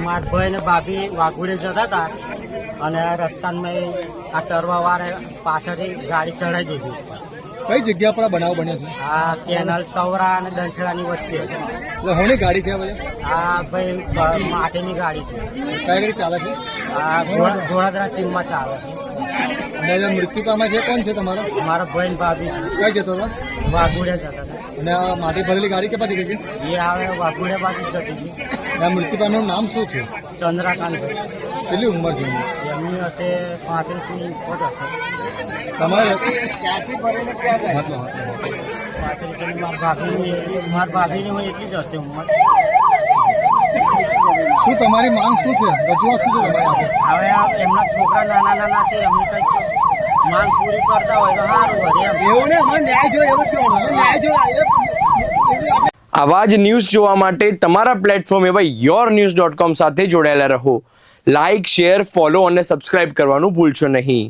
મારા ભાઈ ને ભાભી વાઘોડે જતા હતા અને રસ્તામાં આ ટરવાવાળા પાછળથી ગાડી ચડાવી દીધી. કઈ જગ્યા પર આ બનાવ બન્યો છે? આ કેનલ તવરા અને દંઠેડાની વચ્ચે. એટલે હોની ગાડી છે ભાઈ? આ ભાઈ માટીની ગાડી છે. કઈ ગાડી ચાલે છે? આ ધોળાદરા સીમમાં ચાલે છે. અને જે મૃત્યુ પામ્યા છે કોણ છે તમારા? મારા ભાઈ ને ભાભી છે. કઈ જતા હતા? વાઘોડે જતા હતા. અને આ માટી ભરેલી ગાડી કે પાછી ગઈ? એ આવે વાઘોડે બાજુ જતી હતી. આ મૃત્યુ પામ્યાનું નામ શું છે? ચંદ્રકાંત. કેટલી ઉંમર છે એમની હશે 35 ફૂટ હશે. તમારે ક્યાંથી ભરીને ક્યાં જાય? 35 મારા ભાભીની હોય એટલી જ હશે ઉંમર. શું તમારી માંગ શું છે? રજૂઆત શું છે તમારી? હવે એમના છોકરા નાના નાના છે, એમની કંઈક માંગ પૂરી કરતા હોય તો સારું કરે. એવું ને મને ન્યાય જોઈએ, એવું કેવું ન્યાય જોઈએ. આવા જ ન્યૂઝ જોવા માટે તમારા પ્લેટફોર્મ એવા yournews.com સાથે જોડાયેલા રહો. લાઇક, શેર, ફોલો અને સબસ્ક્રાઇબ કરવાનું ભૂલશો નહીં.